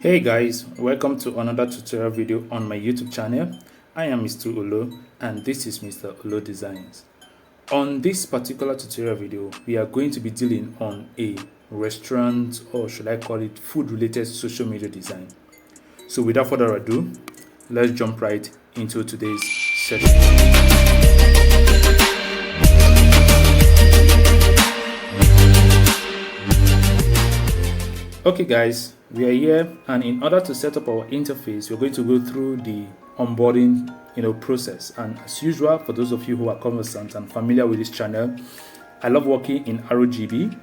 Hey guys, welcome to another tutorial video on my YouTube channel. I am Mr. Olo and this is Mr. Olo Designs. On this particular tutorial video, we are going to be dealing on a restaurant, or should I call it food related social media design. So without further ado, let's jump right into today's session. Okay guys, we are here, and in order to set up our interface, we're going to go through the onboarding process. And as usual, for those of you who are conversant and familiar with this channel, I love working in RGB,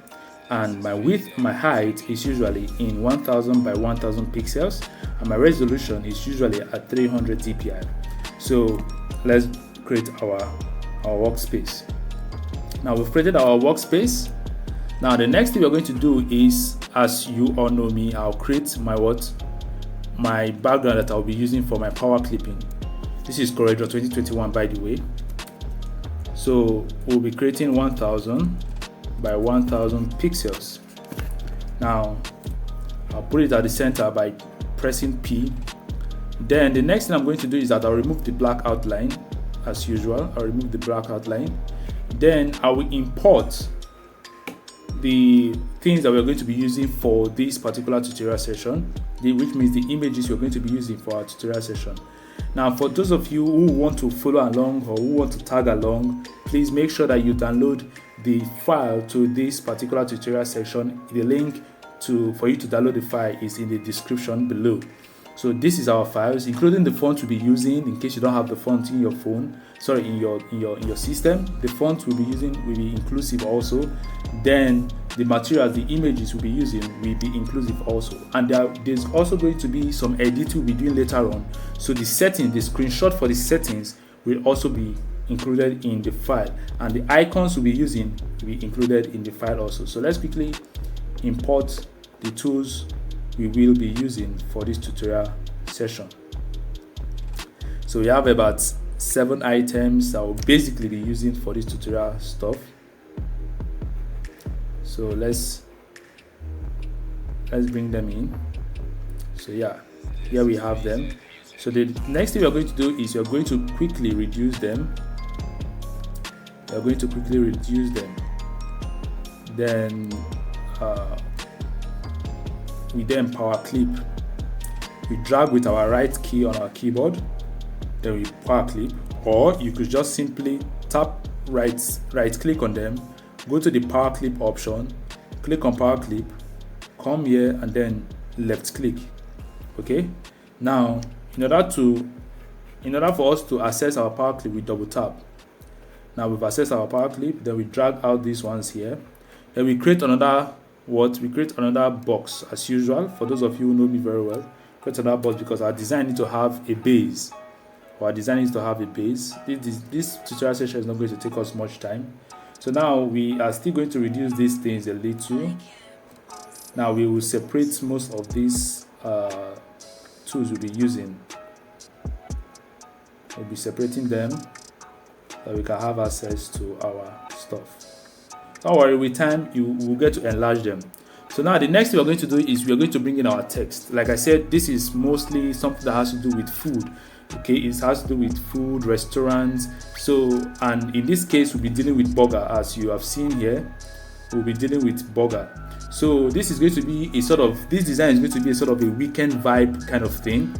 and my width, my height is usually in 1000 by 1000 pixels, and my resolution is usually at 300 dpi. So let's create our workspace. Now we've created our workspace. Now the next thing we're going to do is, as you all know me, I'll create my background that I'll be using for my power clipping. This is CorelDRAW 2021, by the way. So we'll be creating 1000 by 1000 pixels. Now I'll put it at the center by pressing P. Then the next thing I'm going to do is that I'll remove the black outline. As usual, I'll remove the black outline. Then I will import the things that we're going to be using for this particular tutorial session, which means the images we're going to be using for our tutorial session. Now, for those of you who want to follow along or who want to tag along, please make sure that you download the file to this particular tutorial section. The link for you to download the file is in the description below. So this is our files, including the font we'll be using. In case you don't have the font in your phone, sorry, in your system, the font we'll be using will be inclusive also. Then the materials, the images we'll be using will be inclusive also. And there's also going to be some editing we'll be doing later on. So the setting, the screenshot for the settings will also be included in the file, and the icons we'll be using will be included in the file also. So let's quickly import the tools we will be using for this tutorial session. So we have about 7 items that we'll basically be using for this tutorial stuff. So let's bring them in. So yeah, here we have them. So the next thing we're going to do is we're going to quickly reduce them. Then we then power clip. We drag with our right key on our keyboard, then we power clip, or you could just simply tap right click on them, go to the power clip option, click on power clip, come here and then left click. Okay, now in order for us to access our power clip, we double tap. Now we've accessed our power clip, then we drag out these ones here, then we create another box as usual. For those of you who know me very well, create another box because our design needs to have a base. This tutorial session is not going to take us much time. So now we are still going to reduce these things a little. Now we will separate most of these tools we'll be using. We'll be separating them so we can have access to our stuff. Don't worry, with time you will get to enlarge them. So now the next thing we're going to do is we're going to bring in our text. Like I said, this is mostly something that has to do with food. Okay, it has to do with food, restaurants. So, and in this case, we'll be dealing with burger, as you have seen here. We'll be dealing with burger. So this is going to be this design is going to be a sort of a weekend vibe kind of thing,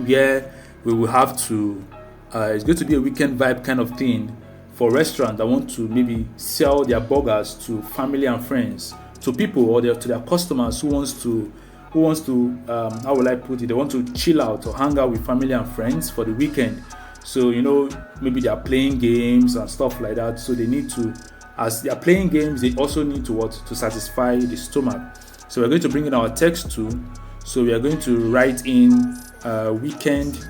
where we will have to. It's going to be a weekend vibe kind of thing for restaurants that want to maybe sell their burgers to family and friends, to people, or to their customers who wants to how will I put it, they want to chill out or hang out with family and friends for the weekend. So maybe they are playing games and stuff like that, so they need to, as they are playing games, they also need to satisfy the stomach. So we're going to bring in our text too. So we are going to write in weekend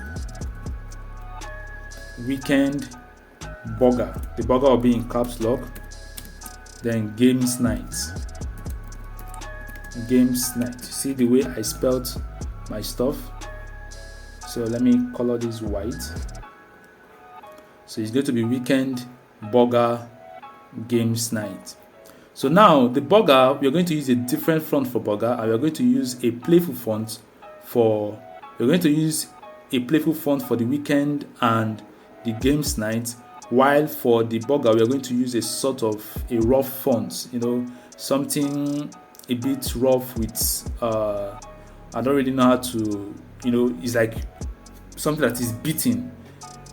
burger. The burger will be in caps lock. Then games night. You see the way I spelled my stuff? So let me color this white. So it's going to be weekend burger games night. So now the burger, we are going to use a different font for burger, and we are going to use a playful font we're going to use a playful font for the weekend and the games night, while for the burger we are going to use a sort of a rough font, something a bit rough with I don't really know how to, it's like something that is beaten.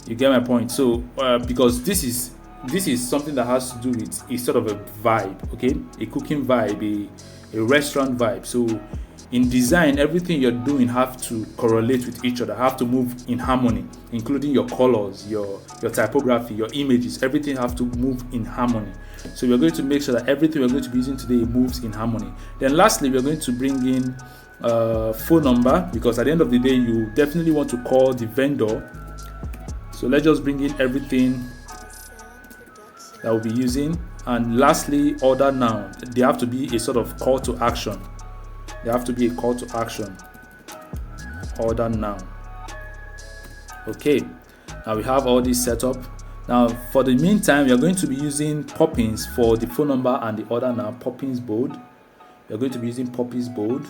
You get my point? So because this is something that has to do with a sort of a vibe, okay, a cooking vibe, a restaurant vibe. So in design, everything you're doing have to correlate with each other, have to move in harmony, including your colors, your typography, your images. Everything have to move in harmony. So we're going to make sure that everything we're going to be using today moves in harmony. Then lastly, we're going to bring in phone number, because at the end of the day you definitely want to call the vendor. So let's just bring in everything that we'll be using. And lastly, order now. They have to be a sort of call to action. They have to be a call to action. Order now. Okay, now we have all this set up. Now for the meantime, we are going to be using Poppins for the phone number and the order now. Poppins bold. We are going to be using Poppins bold.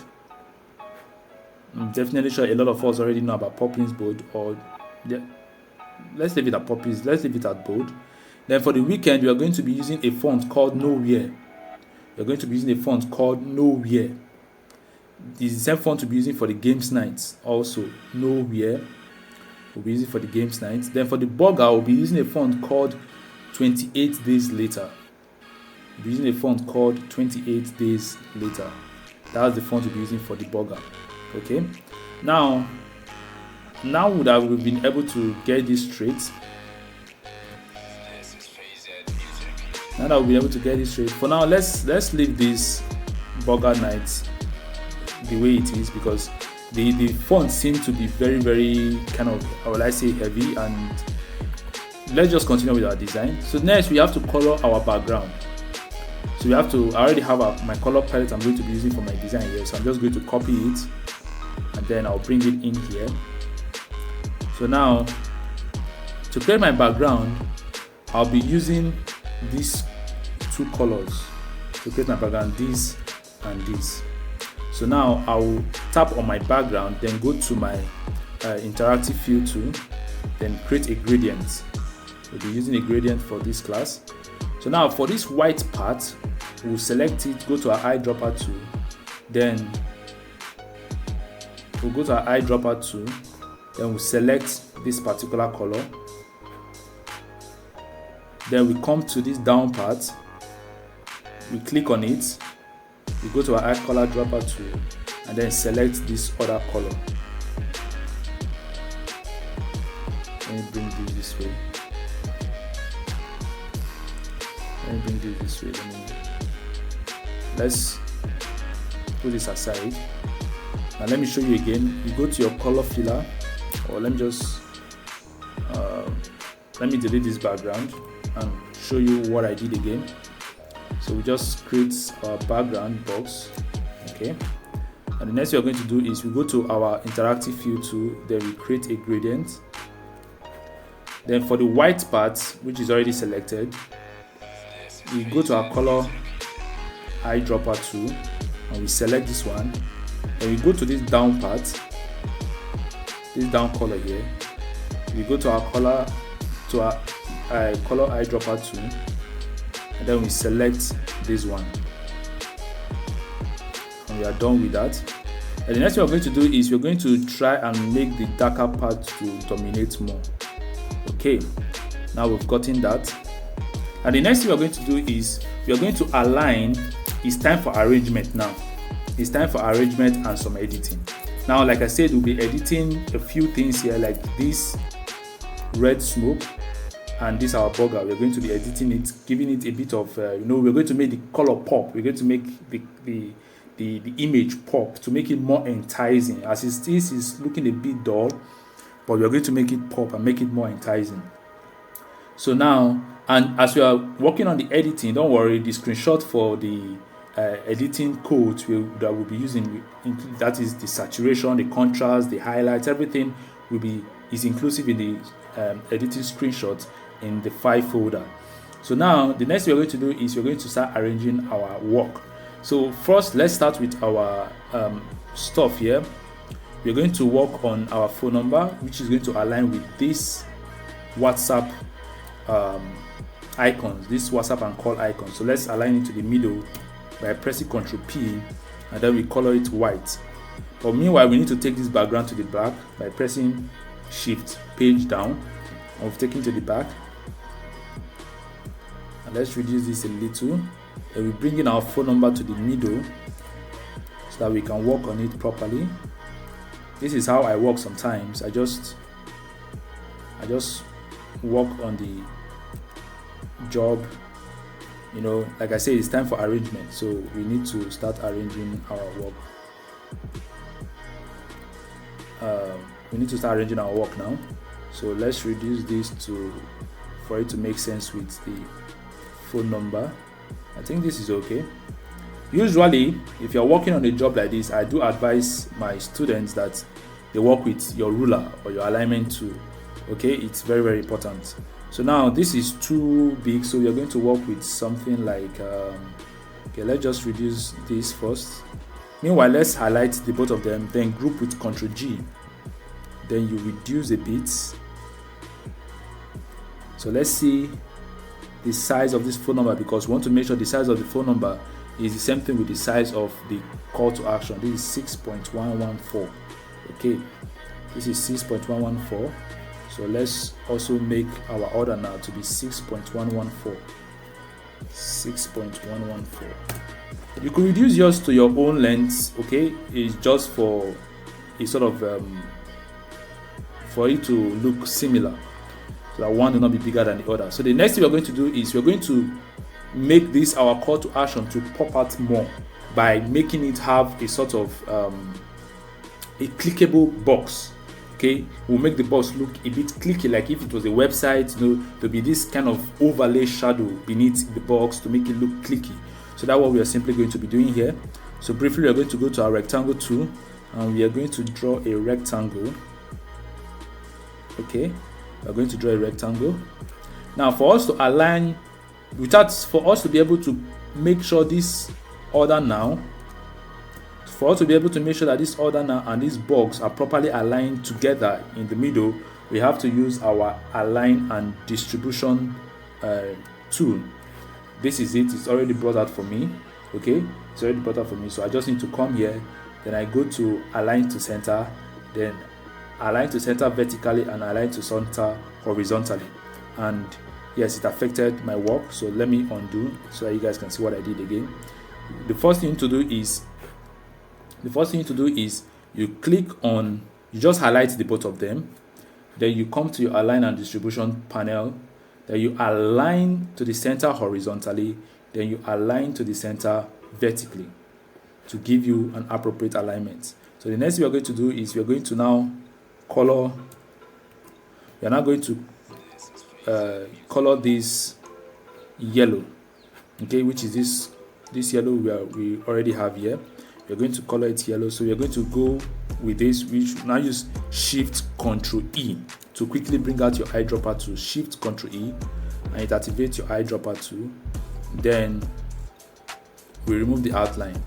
I'm definitely sure a lot of us already know about Poppins bold, or let's leave it at Poppins. Let's leave it at bold. Then for the weekend, we are going to be using a font called Nowhere. We are going to be using a font called Nowhere. This is the same font to be using for the games nights. Also, Nowhere. We'll be using for the games nights. Then for the burger, we'll be using a font called 28 Days Later. We'll be using a font called 28 Days Later. That's the font we'll be using for the burger. Okay. Now that we've been able to get this straight. Now that we'll be able to get this straight. For now, let's leave this burger night the way it is, because the font seems to be very, very kind of, how will I say, heavy. And let's just continue with our design. So next we have to color our background. So I already have my color palette I'm going to be using for my design here. So I'm just going to copy it and then I'll bring it in here. So now to create my background, I'll be using these two colors to create my background, this and this. So now I'll tap on my background, then go to my interactive fill tool, then create a gradient. We'll be using a gradient for this class. So now for this white part, we'll select it, go to our eyedropper tool, then we'll go to our eyedropper tool, then we'll select this particular color. Then we come to this down part, we click on it, we go to our eye color dropper tool, and then select this other color. Let me bring this way. Let's put this aside. Now let me show you again. You go to your color filler, or let me just let me delete this background and show you what I did again. So we just create our background box, okay, and the next thing we're going to do is we go to our interactive fill tool, then we create a gradient. Then for the white part, which is already selected, we go to our color eyedropper tool and we select this one. Then we go to this down part, this down color here. We go to our color eyedropper tool, and then we select this one, and we are done with that. And the next thing we're going to do is we're going to try and make the darker part to dominate more. Okay, now we've gotten that. And the next thing we're going to do is we're going to align. It's time for arrangement now. It's time for arrangement and some editing. Now, like I said, we'll be editing a few things here, like this red smoke and this our burger. We're going to be editing it, giving it a bit of we're going to make the color pop. We're going to make the image pop to make it more enticing. As it is, it's looking a bit dull, but we're going to make it pop and make it more enticing. So now, and as we are working on the editing, don't worry, the screenshot for the editing code that we'll be using, that is the saturation, the contrast, the highlights, everything is inclusive in the editing screenshot in the file folder. So now the next thing we're going to do is we're going to start arranging our work. So first, let's start with our stuff here. we're going to work on our phone number, which is going to align with this WhatsApp icons, this WhatsApp and call icons. So let's align it to the middle by pressing Ctrl P, and then we color it white. But meanwhile, we need to take this background to the back by pressing Shift page down, and we've taken to the back. And let's reduce this a little. Then we bring in our phone number to the middle so that we can work on it properly. This is how I work sometimes. I just work on the job. You know, like I say, it's time for arrangement, so we need to start arranging our work. We need to start arranging our work now. So let's reduce this for it to make sense with the phone number. I think this is okay. Usually, if you're working on a job like this, I do advise my students that they work with your ruler or your alignment tool. Okay, it's very, very important. So now this is too big, so we are going to work with something like okay, let's just reduce this first. Meanwhile, let's highlight the both of them, then group with Ctrl G. Then you reduce a bit. So let's see the size of this phone number, because we want to make sure the size of the phone number is the same thing with the size of the call to action. This is 6.114. Okay, this is 6.114. So let's also make our order now to be 6.114. 6.114. You could reduce yours to your own length. Okay, it's just for a sort of for it to look similar, so that one will not be bigger than the other. So the next thing we're going to do is we're going to make this our call to action to pop out more by making it have a sort of a clickable box. Okay, we'll make the box look a bit clicky, like if it was a website. You know, there'll be this kind of overlay shadow beneath the box to make it look clicky. So that's what we are simply going to be doing here. So briefly, we are going to go to our rectangle tool, and we are going to draw a rectangle. Okay, we are going to draw a rectangle. Now, for us to align, for us to be able to make sure this order now, for us to be able to make sure that this order now and this box are properly aligned together in the middle, we have to use our align and distribution tool. This is it. It's already brought out for me. Okay, it's already brought out for me. So I just need to come here, then I go to align to center, then align to center vertically and align to center horizontally. And yes, it affected my work. So let me undo so that you guys can see what I did again. The first thing to do is you click on, you just highlight the both of them, then you come to your align and distribution panel, then you align to the center horizontally, then you align to the center vertically to give you an appropriate alignment. So the next thing we are going to do is we are going to now color. We are now going to color this yellow, okay, which is this yellow we already have here. We're going to color it yellow. So we're going to go with this, which now use Shift Ctrl E to quickly bring out your eyedropper tool. Shift Ctrl E, and it activates your eyedropper tool. Then we remove the outline.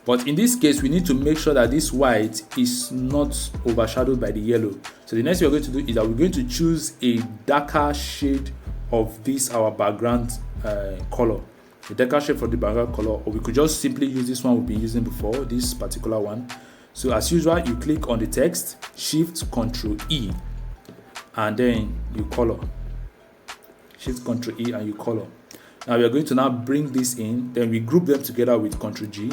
But in this case, we need to make sure that this white is not overshadowed by the yellow. So the next thing we're going to do is that we're going to choose a darker shade of this, our background color. The darker shade for the background color, or we could just simply use this one we've been using before, this particular one. So as usual, you click on the text, Shift Ctrl E, and then you color. Shift Ctrl E and you color. Now we are going to now bring this in, then we group them together with Ctrl G,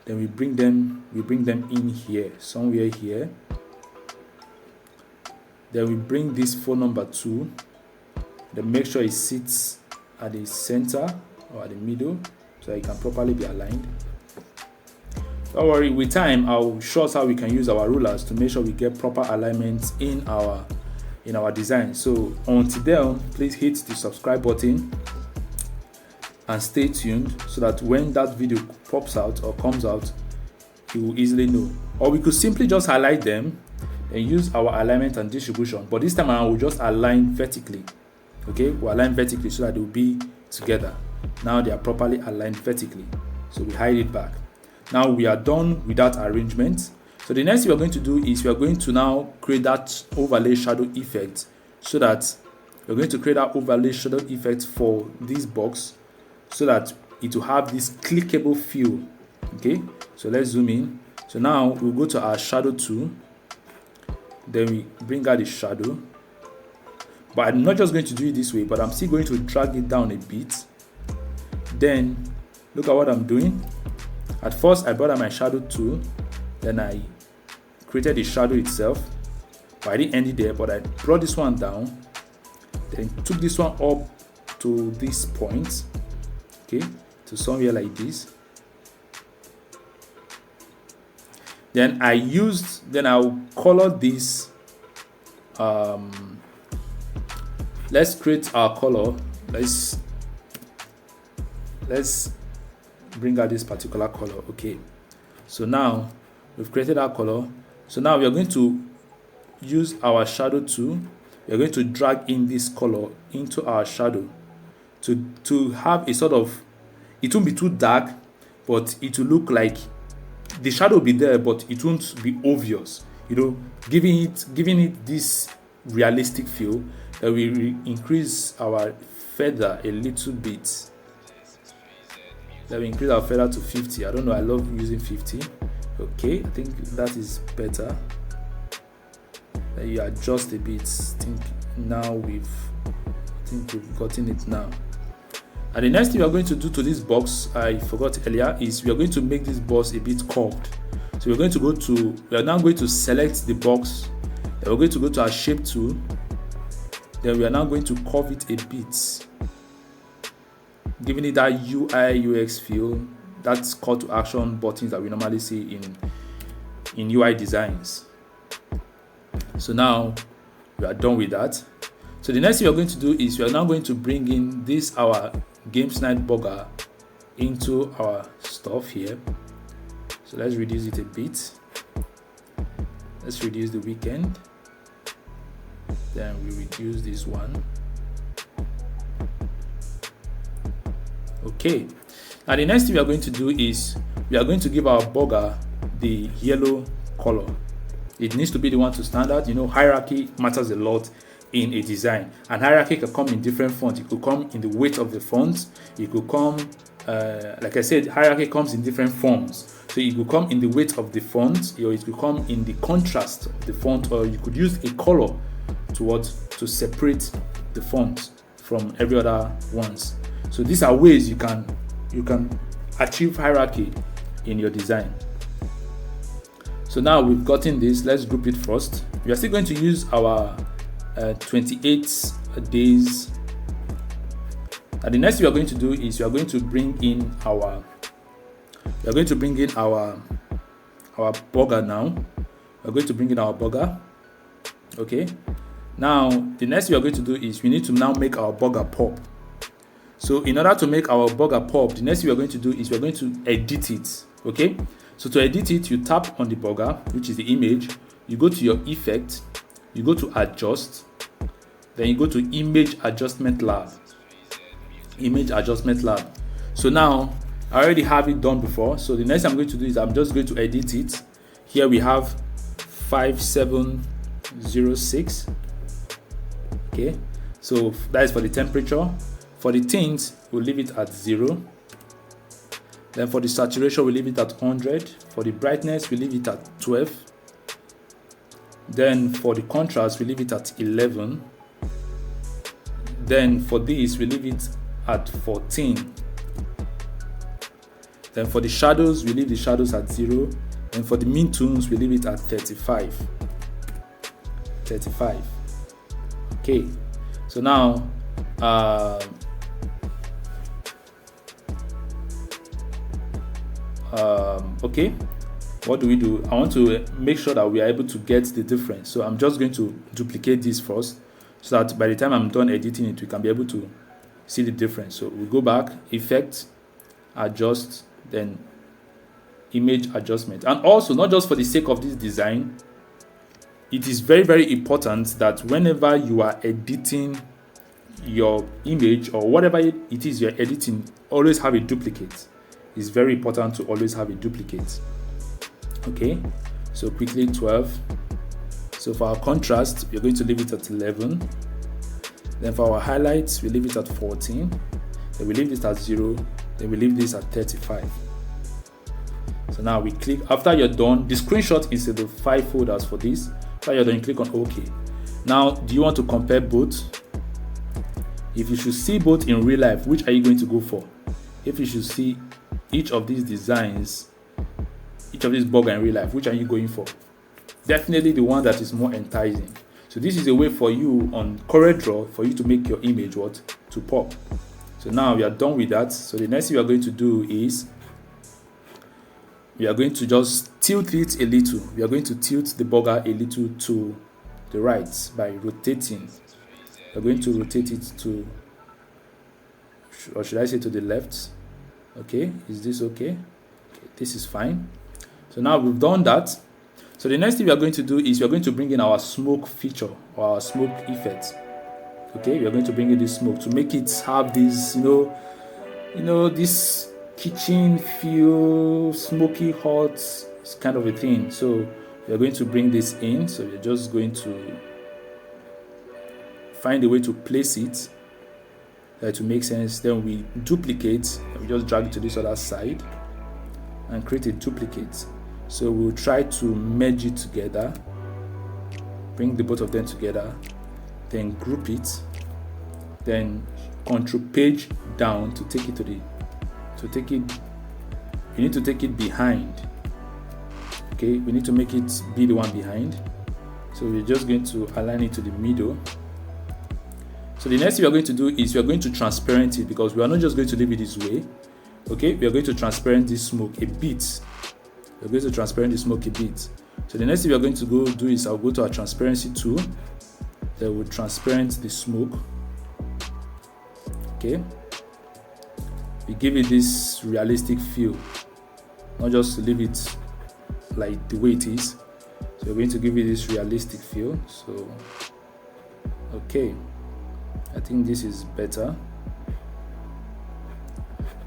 then we bring them in here, somewhere here. Then we bring this phone number to, then make sure it sits at the center or at the middle so it can properly be aligned. Don't worry, with time I'll show us how we can use our rulers to make sure we get proper alignment in our design. So until then, please hit the subscribe button and stay tuned so that when that video pops out or comes out, you will easily know. Or we could simply just highlight them and use our alignment and distribution, but this time I will just align vertically. Okay, we'll align vertically so that they will be together. Now they are properly aligned vertically, so we hide it back. Now we are done with that arrangement. So the next thing we're going to do is we are going to now create that overlay shadow effect, so that we're going to create that overlay shadow effect for this box, so that it will have this clickable feel. Okay, so let's zoom in. So now we'll go to our shadow tool, then we bring out the shadow. But I'm not just going to do it this way, but I'm still going to drag it down a bit. Then look at what I'm doing. At first I brought out my shadow tool, then I created the shadow itself, but I didn't end it there, but I brought this one down, then took this one up to this point, okay, to somewhere like this. Then I'll color this. Let's create our color. Let's bring out this particular color. Okay, so now we've created our color. So now we are going to use our shadow tool. We are going to drag in this color into our shadow to have a sort of, it won't be too dark, but it will look like the shadow will be there, but it won't be obvious, you know, giving it this realistic feel. That we increase our feather a little bit. That we increase our feather to 50. I don't know, I love using 50. Okay, I think that is better. Then you adjust a bit. I think we've gotten it now. And the next thing we are going to do to this box, I forgot earlier, is we are going to make this box a bit curved. So we are now going to select the box. Then we're going to go to our shape tool. Then we are now going to curve it a bit, giving it that UI UX feel. That's call to action buttons that we normally see in UI designs. So now we are done with that. So the next thing we are going to do is we are now going to bring in this our Games Night burger into our stuff here. So let's reduce it a bit. Let's reduce the weekend. Then we reduce this one. Okay. Now the next thing we are going to do is we are going to give our burger the yellow color. It needs to be the one to stand out. You know, hierarchy matters a lot in a design, and hierarchy can come in different fonts. It could come in the weight of the fonts. It could come, like I said, hierarchy comes in different forms. So it could come in the weight of the font, or it could come in the contrast of the font, or you could use a color to separate the font from every other ones. So these are ways you can achieve hierarchy in your design. So now we've gotten this, let's group it first. We are still going to use our 28 days. And the next thing we are going to do is we are going to bring in our burger now. We're going to bring in our burger. Okay. Now the next thing we are going to do is we need to now make our burger pop. So in order to make our burger pop, the next thing we are going to do is we are going to edit it. Okay. So to edit it, you tap on the burger, which is the image. You go to your effect, you go to adjust, then you go to image adjustment lab. So now I already have it done before. So the next thing I'm going to do is I'm just going to edit it. Here we have 5706. Okay, so that is for the temperature. For the tint, we'll leave it at 0. Then for the saturation, we'll leave it at 100. For the brightness, we leave it at 12. Then for the contrast, we leave it at 11. Then for this, we leave it at 14. Then for the shadows, we leave the shadows at 0. And for the min tones, we leave it at 35. Okay, so now okay, what do we do? I want to make sure that we are able to get the difference. So I'm just going to duplicate this first, so that by the time I'm done editing it, we can be able to see the difference. So we go back, effect, adjust, then image adjustment. And also, not just for the sake of this design, it is very, very important that whenever you are editing your image or whatever it is you're editing, always have a duplicate. It's very important to always have a duplicate. Okay, So quickly 12. So for our contrast, we're going to leave it at 11. Then for our highlights, we leave it at 14. Then we leave this at 0. Then we leave this at 35. So now we click. After you're done, the screenshot is the 5 folders for this. After you're done, you click on OK. Now, do you want to compare both? If you should see both in real life, which are you going to go for? If you should see each of these designs, each of these burger in real life, which are you going for? Definitely the one that is more enticing. So this is a way for you on CorelDRAW for you to make your image to pop. So now we are done with that. So the next thing we are going to do is we are going to just tilt it a little. We are going to tilt the burger a little to the right by rotating. We are going to rotate it to, or should I say to the left? Okay, is this okay? Okay, this is fine. So now we've done that. So the next thing we are going to do is we are going to bring in our smoke feature or our smoke effect. Okay, we are going to bring in this smoke to make it have this, this kitchen feel, smoky hot kind of a thing. So we are going to bring this in. So we're just going to find a way to place it to make sense. Then we duplicate and we just drag it to this other side and create a duplicate. So we'll try to merge it together, bring the both of them together, then group it, then control page down to take it you need to take it behind. Okay, we need to make it be the one behind. So we're just going to align it to the middle. So the next thing we are going to do is we are going to transparent it, because we are not just going to leave it this way. Okay, we are going to transparent this smoke a bit. We're going to transparent the smoke a bit. So the next thing we are going to go do is I'll go to our transparency tool. Then we'll transparent the smoke. Okay. We give it this realistic feel, not just leave it like the way it is. So we're going to give it this realistic feel. So, okay. I think this is better.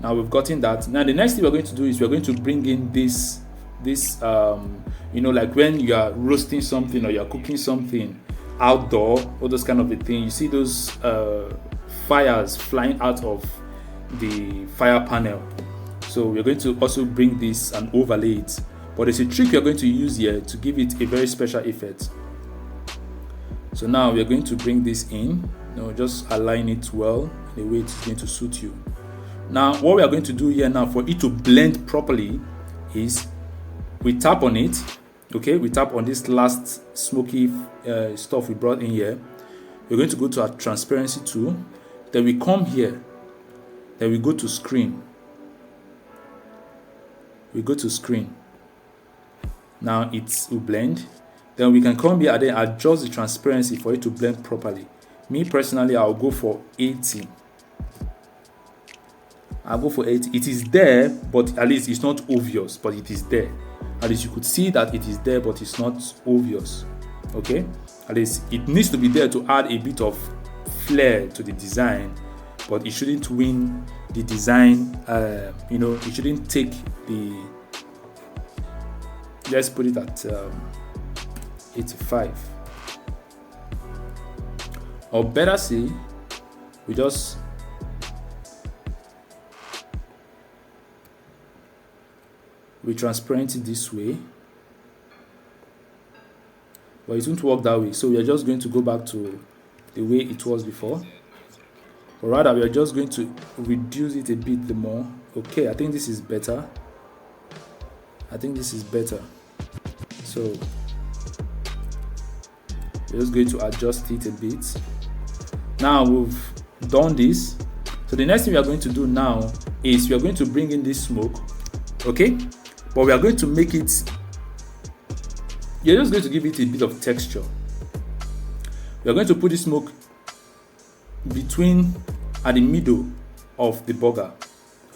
Now we've gotten that. Now the next thing we're going to do is we're going to bring in this like when you are roasting something or you're cooking something outdoor, all those kind of a thing, you see those fires flying out of the fire panel. So we're going to also bring this and overlay it, but there's a trick we're going to use here to give it a very special effect. So now we're going to bring this in, just align it well in a way it's going to suit you. Now what we are going to do here now for it to blend properly is we tap on it. Okay, we tap on this last smoky stuff we brought in here. We're going to go to our transparency tool. Then we come here. Then we go to screen. We go to screen. Now it will blend. Then we can come here and then adjust the transparency for it to blend properly. Me personally, I'll go for 80. I'll go for 80. It is there, but at least it's not obvious, but it is there. At least you could see that it is there, but it's not obvious. Okay? At least it needs to be there to add a bit of flair to the design, but it shouldn't win the design. It shouldn't take the. Let's put it at 85. Or better say, we just transparent it this way, but it won't work that way. So we are just going to go back to the way it was before, but rather we are just going to reduce it a bit more. Okay, I think this is better. So we're just going to adjust it a bit. Now we've done this. So the next thing we are going to do now is we are going to bring in this smoke. Okay, but we are going to make it, you're just going to give it a bit of texture. We are going to put the smoke between at the middle of the burger.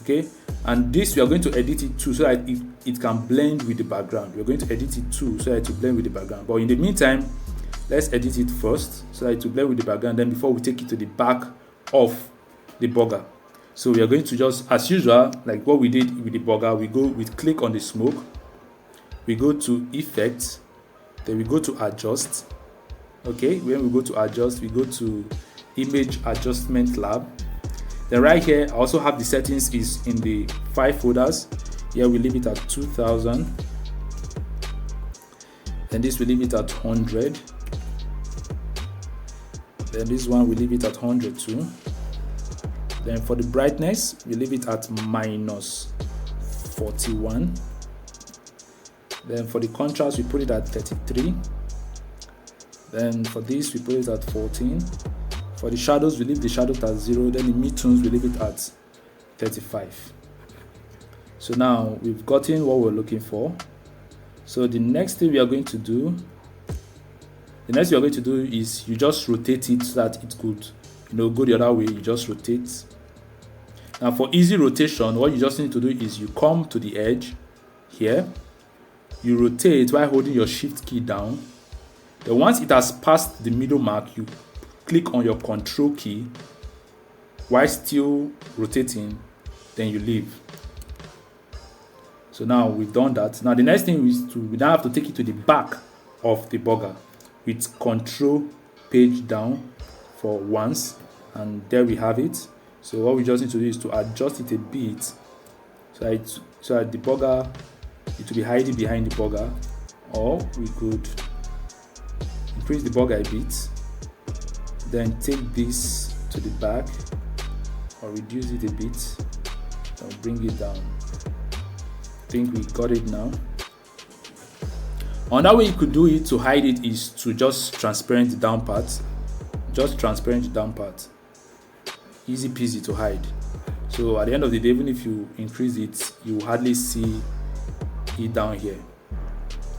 Okay, and this we are going to edit it too so that it can blend with the background. We're going to edit it too so that it will blend with the background. But in the meantime, let's edit it first so that it will blend with the background, then before we take it to the back of the burger. So we are going to just, as usual, like what we did with the burger, we click on the smoke, we go to effect, then we go to adjust. Okay, when we go to adjust, we go to image adjustment lab. Then right here I also have the settings is in the file folders. Here we leave it at 2000, then this we leave it at 100, then this one we leave it at 100 too. Then for the brightness we leave it at -41. Then for the contrast we put it at 33. Then for this we put it at 14. For the shadows we leave the shadows at 0. Then the midtones we leave it at 35. So now we've gotten what we're looking for. So the next thing we are going to do, is you just rotate it so that it could, go the other way. You just rotate. Now for easy rotation, what you just need to do is you come to the edge here, you rotate while holding your shift key down. Then once it has passed the middle mark, you click on your control key while still rotating, then you leave. So now we've done that. Now the next thing is we now have to take it to the back of the burger with control page down for once, and there we have it. So what we just need to do is to adjust it a bit so that the burger, it will be hiding behind the burger, or we could increase the burger a bit, then take this to the back or reduce it a bit and bring it down. I think we got it now. Another way you could do it to hide it is to just transparent the down part. Just transparent the down part. Easy peasy to hide. So at the end of the day, even if you increase it, you will hardly see it down here.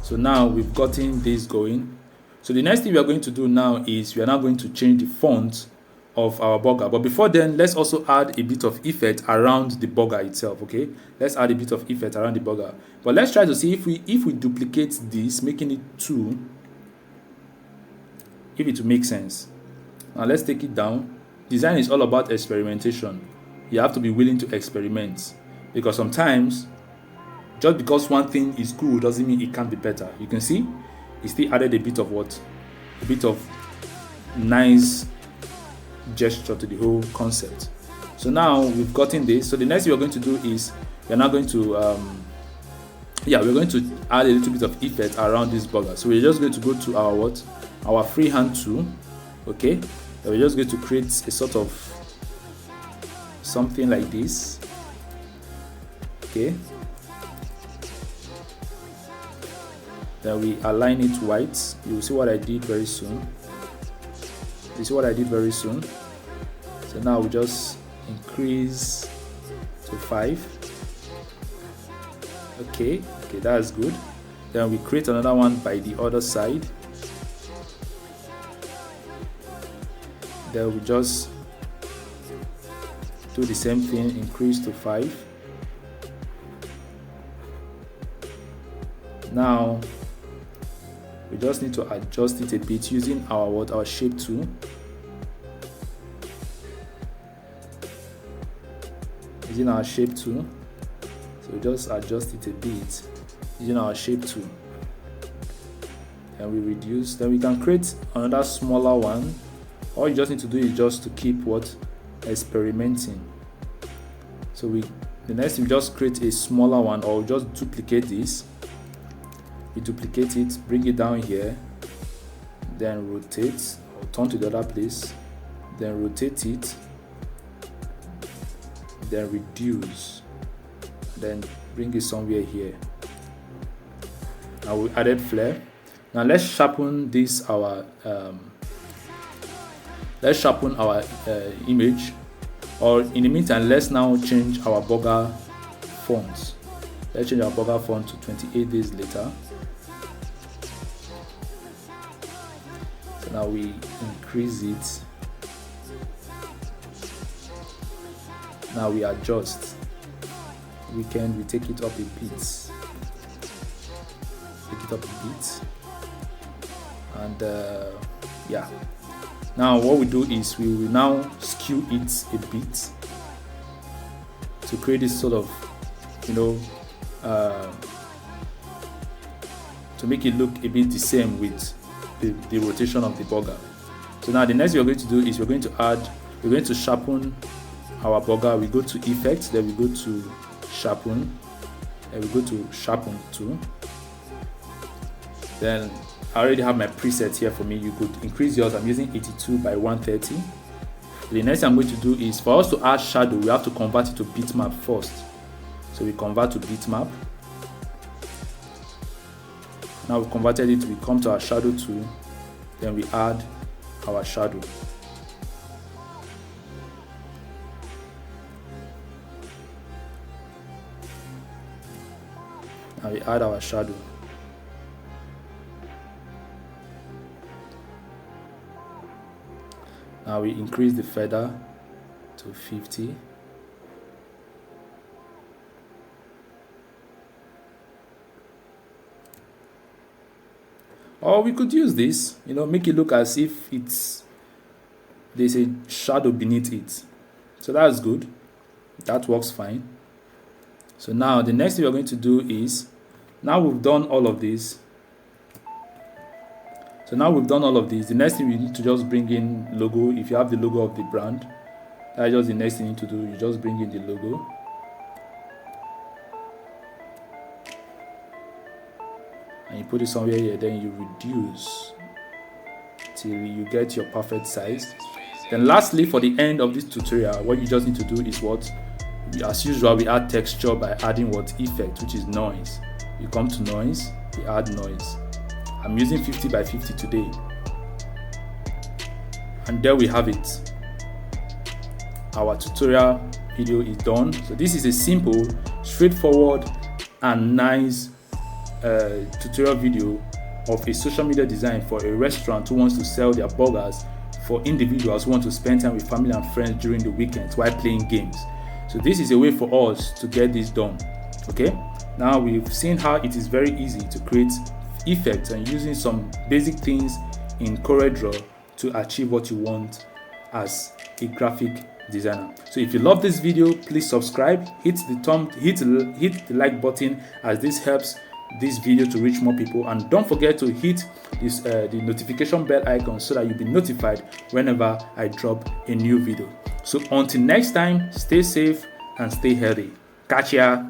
So now we've gotten this going. So the next thing we are going to do now is we are now going to change the font of our burger. But before then, let's also add a bit of effect around the burger itself. Okay, let's add a bit of effect around the burger. But let's try to see if we duplicate this, making it 2, if it will make sense. Now let's take it down. Design is all about experimentation. You have to be willing to experiment, because sometimes just because one thing is good doesn't mean it can't be better. You can see it still added a bit of nice gesture to the whole concept. So now we've gotten this. So the next thing we're going to do is we're now going to we're going to add a little bit of effect around this burger. So we're just going to go to our freehand tool. Okay, and we're just going to create a sort of something like this. Okay, then we align it white. You will see what I did very soon. So now we just increase to 5. Okay, that's good. Then we create another one by the other side. Then we just do the same thing, increase to 5. Now we just need to adjust it a bit using our shape tool. So we just adjust it a bit using our shape tool, and we reduce. Then we can create another smaller one. All you just need to do is just to keep experimenting. So the next thing, we just create a smaller one, or just duplicate this. We duplicate it, bring it down here, then rotate, or turn to the other place, then rotate it, then reduce, then bring it somewhere here. Now we added flare. Now let's sharpen this our image, or in the meantime let's now change our burger font. Let's change our burger font to 28 days later. So now we increase it. Now we adjust. We take it up a bit. And now what we do is we will now skew it a bit to create this sort of to make it look a bit the same with the rotation of the burger. So now the next thing we're going to do is we're going to sharpen our burger. We go to effects, then we go to sharpen, and we go to sharpen too. Then I already have my preset here for me. You could increase yours. I'm using 82 by 130. The next thing I'm going to do is, for us to add shadow, we have to convert it to bitmap first. So we convert to bitmap. Now we converted it, we come to our shadow tool, then we add our shadow. Now we add our shadow. Now we increase the feather to 50. Or we could use this, make it look as if there's a shadow beneath it. So that's good. That works fine. So now the next thing we're going to do is, now we've done all of this. The next thing we need to just bring in logo. If you have the logo of the brand, that's just the next thing you need to do. You just bring in the logo. And you put it somewhere here, then you reduce till you get your perfect size. Then lastly, for the end of this tutorial, what you just need to do is what? As usual, we add texture by adding what? Effect, which is noise. You come to noise, we add noise. I'm using 50 by 50 today. And there we have it. Our tutorial video is done. So this is a simple, straightforward, and nice tutorial video of a social media design for a restaurant who wants to sell their burgers for individuals who want to spend time with family and friends during the weekends while playing games. So this is a way for us to get this done. Okay, now we've seen how it is very easy to create effects and using some basic things in CorelDRAW to achieve what you want as a graphic designer. So if you love this video, please subscribe, hit the like button, as this helps this video to reach more people, and don't forget to hit this the notification bell icon so that you'll be notified whenever I drop a new video. So until next time, stay safe and stay healthy. Catch ya.